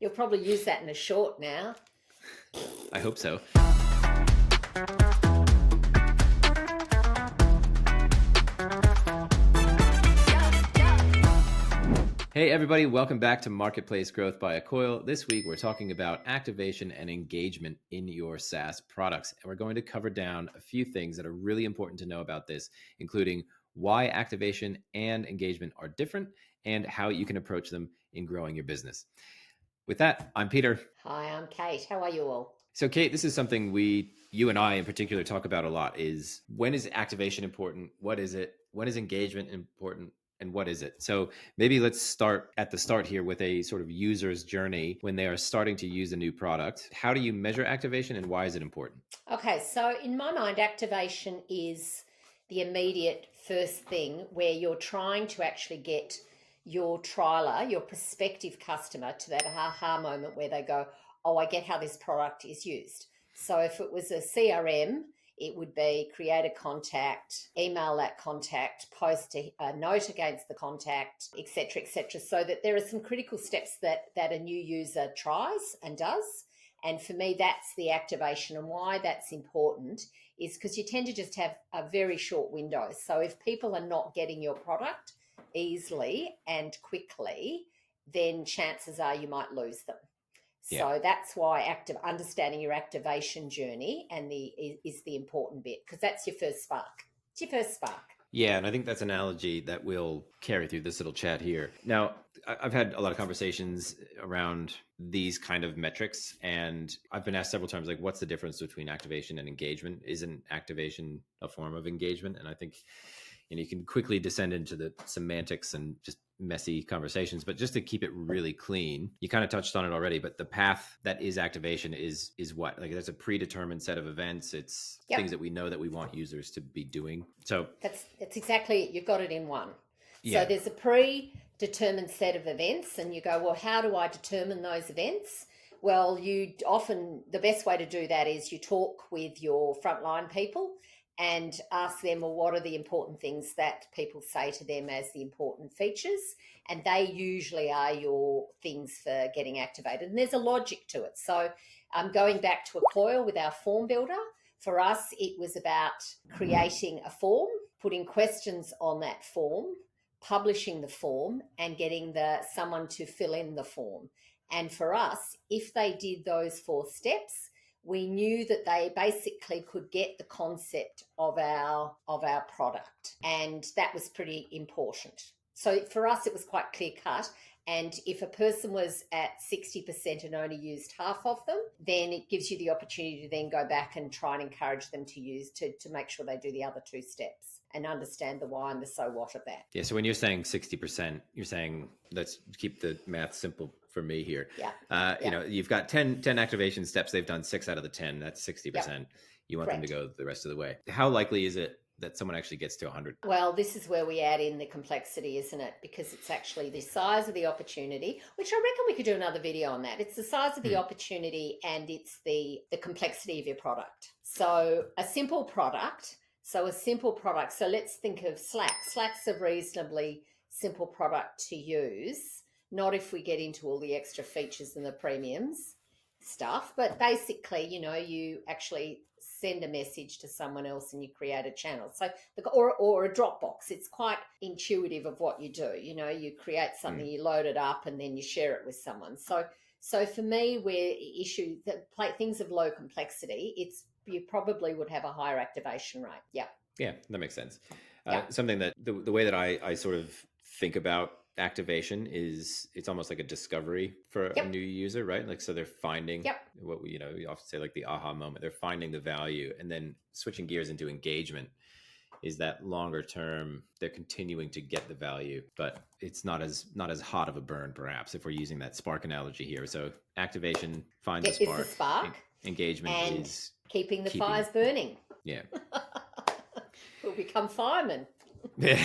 You'll probably use that in a short now. I hope so. Hey everybody, welcome back to Marketplace Growth by Accoil. This week we're talking about activation and engagement in your SaaS products. And we're going to cover down a few things that are really important to know about this, including why activation and engagement are different and how you can approach them in growing your business. With that, I'm Peter. Hi, I'm Kate. How are you all? So Kate, this is something you and I in particular talk about a lot, is when is activation important? What is it? When is engagement important? And what is it? So maybe let's start at the start here with a sort of user's journey when they are starting to use a new product. How do you measure activation and why is it important? Okay, so in my mind, activation is the immediate first thing where you're trying to actually get your trialer, your prospective customer, to that aha moment where they go, oh, I get how this product is used. So if it was a CRM, it would be create a contact, email that contact, post a note against the contact, etc., etc. So that there are some critical steps that a new user tries and does. And for me, that's the activation. And why that's important is because you tend to just have a very short window. So if people are not getting your product easily and quickly, then chances are you might lose them. So that's why understanding your activation journey is the important bit, because that's your first spark. It's your first spark. Yeah, and I think that's an analogy that we'll carry through this little chat here. Now, I've had a lot of conversations around these kind of metrics, and I've been asked several times, like, what's the difference between activation and engagement? Isn't activation a form of engagement? And I think you can quickly descend into the semantics and just messy conversations, but just to keep it really clean, you kind of touched on it already, but the path that is activation is what? Like, that's a predetermined set of events. It's things that we know that we want users to be doing. So that's exactly it. You've got it in one. Yeah. So there's a predetermined set of events, and you go, well, how do I determine those events? Well, the best way to do that is you talk with your frontline people and ask them, well, what are the important things that people say to them as the important features? And they usually are your things for getting activated. And there's a logic to it. So going back to Accoil with our form builder, for us, it was about creating a form, putting questions on that form, publishing the form, and getting someone to fill in the form. And for us, if they did those 4 steps, we knew that they basically could get the concept of our product, and that was pretty important. So for us, it was quite clear cut. And if a person was at 60% and only used half of them, then it gives you the opportunity to then go back and try and encourage them to use to make sure they do the other 2 steps and understand the why and the so what of that. Yeah. So when you're saying 60%, you're saying, let's keep the math simple for me here. Yeah. You've got 10 activation steps. They've done 6 out of the 10. That's 60%. Yep. You want Correct. them to go the rest of the way. How likely is it that someone actually gets to 100? Well, this is where we add in the complexity, isn't it? Because it's actually the size of the opportunity, which I reckon we could do another video on that. It's the size of the opportunity, and it's the complexity of your product. So a simple product. So let's think of Slack. Slack's a reasonably simple product to use. Not if we get into all the extra features and the premiums stuff, but basically, you actually send a message to someone else and you create a channel. So, or a Dropbox, it's quite intuitive of what you do. You create something, you load it up, and then you share it with someone. So for me, where things of low complexity, you probably would have a higher activation rate. Yeah, that makes sense. Something that the way that I sort of think about activation is it's almost like a discovery for a new user, right? Like, so they're finding what we often say, like the aha moment. They're finding the value, and then switching gears into engagement is that longer term. They're continuing to get the value, but it's not as hot of a burn, perhaps, if we're using that spark analogy here. So activation finds the spark. Engagement and is keeping the fires burning. Yeah. We'll become firemen. Yeah.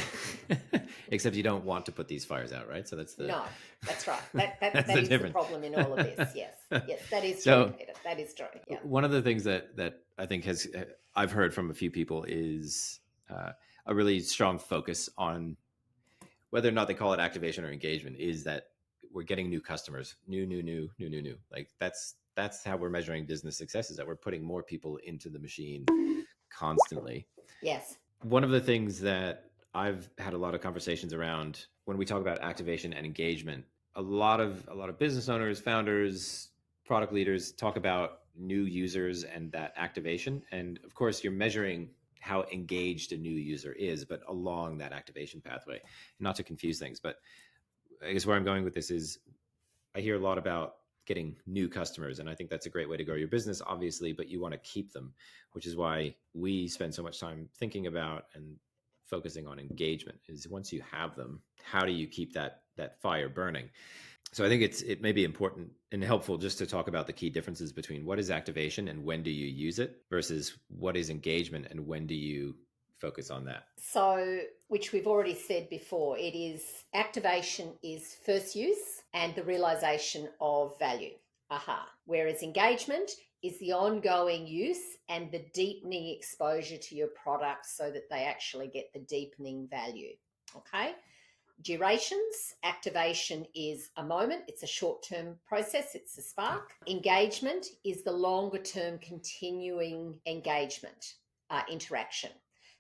Except you don't want to put these fires out, right? So that's No, that's right. That is the problem in all of this. Yes, that is true, Peter. That is true. Yeah. One of the things that I think I've heard from a few people is a really strong focus on whether or not they call it activation or engagement, is that we're getting new customers, new. Like that's how we're measuring business success, is that we're putting more people into the machine constantly. Yes. One of the things that I've had a lot of conversations around when we talk about activation and engagement, a lot of business owners, founders, product leaders talk about new users and that activation. And of course, you're measuring how engaged a new user is, but along that activation pathway. Not to confuse things, but I guess where I'm going with this is I hear a lot about getting new customers, and I think that's a great way to grow your business, obviously, but you want to keep them, which is why we spend so much time thinking about and focusing on engagement. Is once you have them, how do you keep that fire burning? So I think it may be important and helpful just to talk about the key differences between what is activation and when do you use it versus what is engagement and when do you focus on that. So, which we've already said before, it is activation is first use and the realization of value. Aha. Whereas engagement is the ongoing use and the deepening exposure to your product so that they actually get the deepening value. Okay. Durations, activation is a moment, it's a short-term process, it's a spark. Engagement is the longer-term continuing engagement, interaction.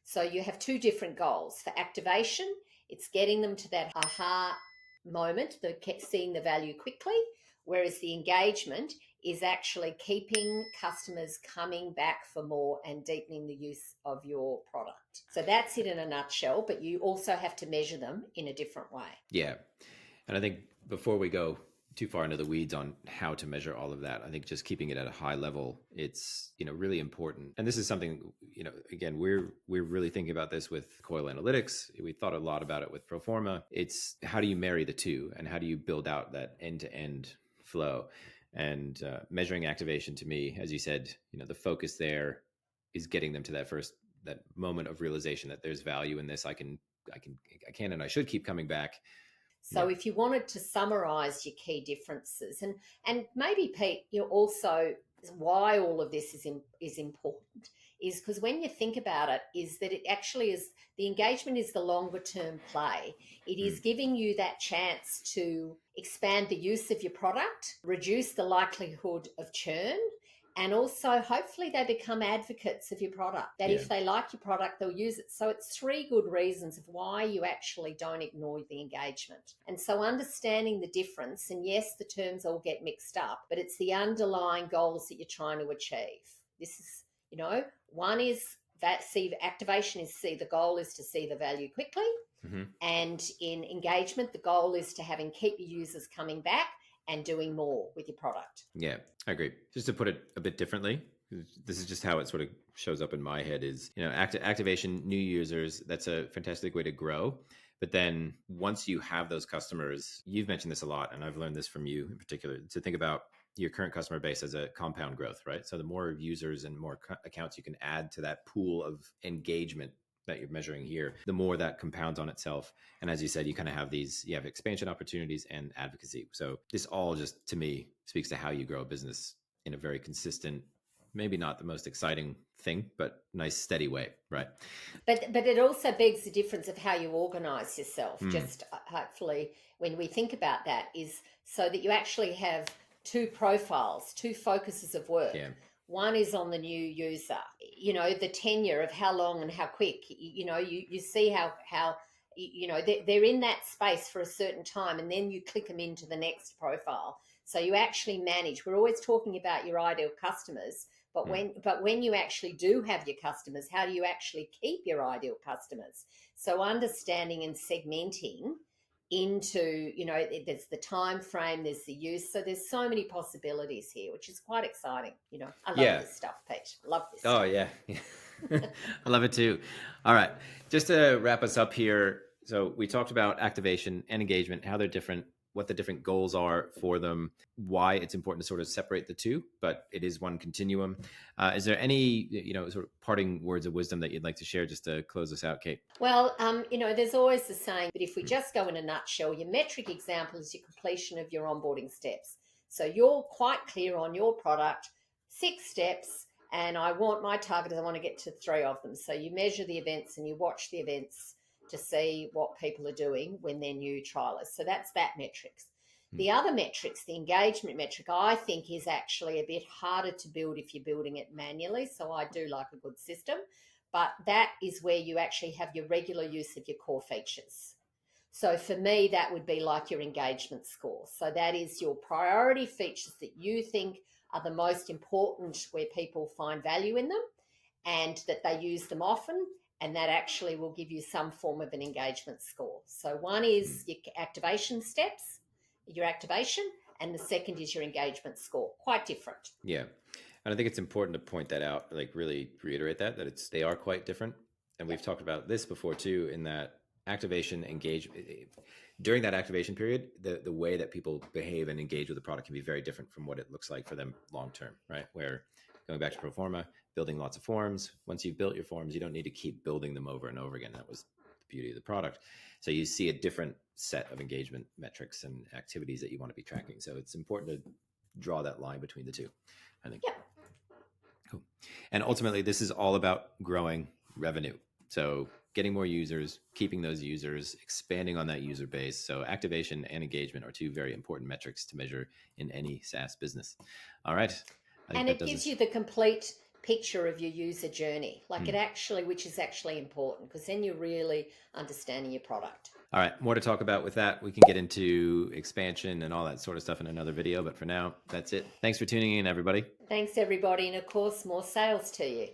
So you have two different goals. For activation, it's getting them to that aha moment, seeing the value quickly, whereas the engagement is actually keeping customers coming back for more and deepening the use of your product. So that's it in a nutshell, but you also have to measure them in a different way. Yeah. And I think before we go too far into the weeds on how to measure all of that, I think just keeping it at a high level, it's, really important. And this is something, again, we're really thinking about this with Accoil Analytics. We thought a lot about it with Proforma. It's how do you marry the two and how do you build out that end-to-end flow? And measuring activation, to me, as you said, the focus there is getting them to that moment of realization that there's value in this. I can and I should keep coming back. So if you wanted to summarize your key differences and maybe Pete, also why all of this is important is because when you think about it, is that it actually is the engagement is the longer term play. It is giving you that chance to expand the use of your product, reduce the likelihood of churn, and also hopefully they become advocates of your product, that if they like your product, they'll use it. So it's three good reasons of why you actually don't ignore the engagement. And so understanding the difference, and yes, the terms all get mixed up, but it's the underlying goals that you're trying to achieve. This is, one is that activation is the goal is to see the value quickly. Mm-hmm. And in engagement, the goal is to keep your users coming back and doing more with your product. Yeah, I agree. Just to put it a bit differently, this is just how it sort of shows up in my head is, activation, new users, that's a fantastic way to grow. But then once you have those customers, you've mentioned this a lot, and I've learned this from you in particular, to think about your current customer base as a compound growth, right? So the more users and more accounts you can add to that pool of engagement that you're measuring here, the more that compounds on itself. And as you said, you kind of have you have expansion opportunities and advocacy. So this all just, to me, speaks to how you grow a business in a very consistent, maybe not the most exciting thing, but nice, steady way, right? But it also begs the difference of how you organize yourself. Just hopefully when we think about that is so that you actually have two profiles, two focuses of work. Yeah. One is on the new user, the tenure of how long and how quick, you see how they're in that space for a certain time, and then you click them into the next profile. So you actually manage. We're always talking about your ideal customers, but when you actually do have your customers, how do you actually keep your ideal customers? So understanding and segmenting into, there's the time frame, there's the use. So there's so many possibilities here, which is quite exciting. I love this stuff, Pete. I love this stuff. Oh, yeah. I love it too. All right. Just to wrap us up here. So we talked about activation and engagement, how they're different, what the different goals are for them, why it's important to sort of separate the two, but it is one continuum. Is there any, sort of parting words of wisdom that you'd like to share just to close us out, Kate? Well, there's always the saying, but if we just go in a nutshell, your metric example is your completion of your onboarding steps. So you're quite clear on your product, 6 steps, and I want my target, I want to get to 3 of them. So you measure the events and you watch the events to see what people are doing when they're new trialists. So that's that metrics. The other metrics, the engagement metric, I think is actually a bit harder to build if you're building it manually. So I do like a good system, but that is where you actually have your regular use of your core features. So for me, that would be like your engagement score. So that is your priority features that you think are the most important, where people find value in them and that they use them often, and that actually will give you some form of an engagement score. So one is your activation steps, your activation, and the second is your engagement score. Quite different. Yeah. And I think it's important to point that out, like really reiterate that they are quite different. And we've talked about this before too, in that activation, during that activation period, the way that people behave and engage with the product can be very different from what it looks like for them long term, right? Where, going back to pro forma, building lots of forms, once you've built your forms, you don't need to keep building them over and over again. That was the beauty of the product. So you see a different set of engagement metrics and activities that you want to be tracking. So it's important to draw that line between the two, I think. Yeah. Cool. And ultimately, this is all about growing revenue. So getting more users, keeping those users, expanding on that user base. So activation and engagement are two very important metrics to measure in any SaaS business. All right. And it gives you the complete picture of your user journey, like it actually, which is actually important, because then you're really understanding your product. All right, more to talk about with that. We can get into expansion and all that sort of stuff in another video, but for now, that's it. Thanks for tuning in, everybody. Thanks, everybody, and of course, more sales to you.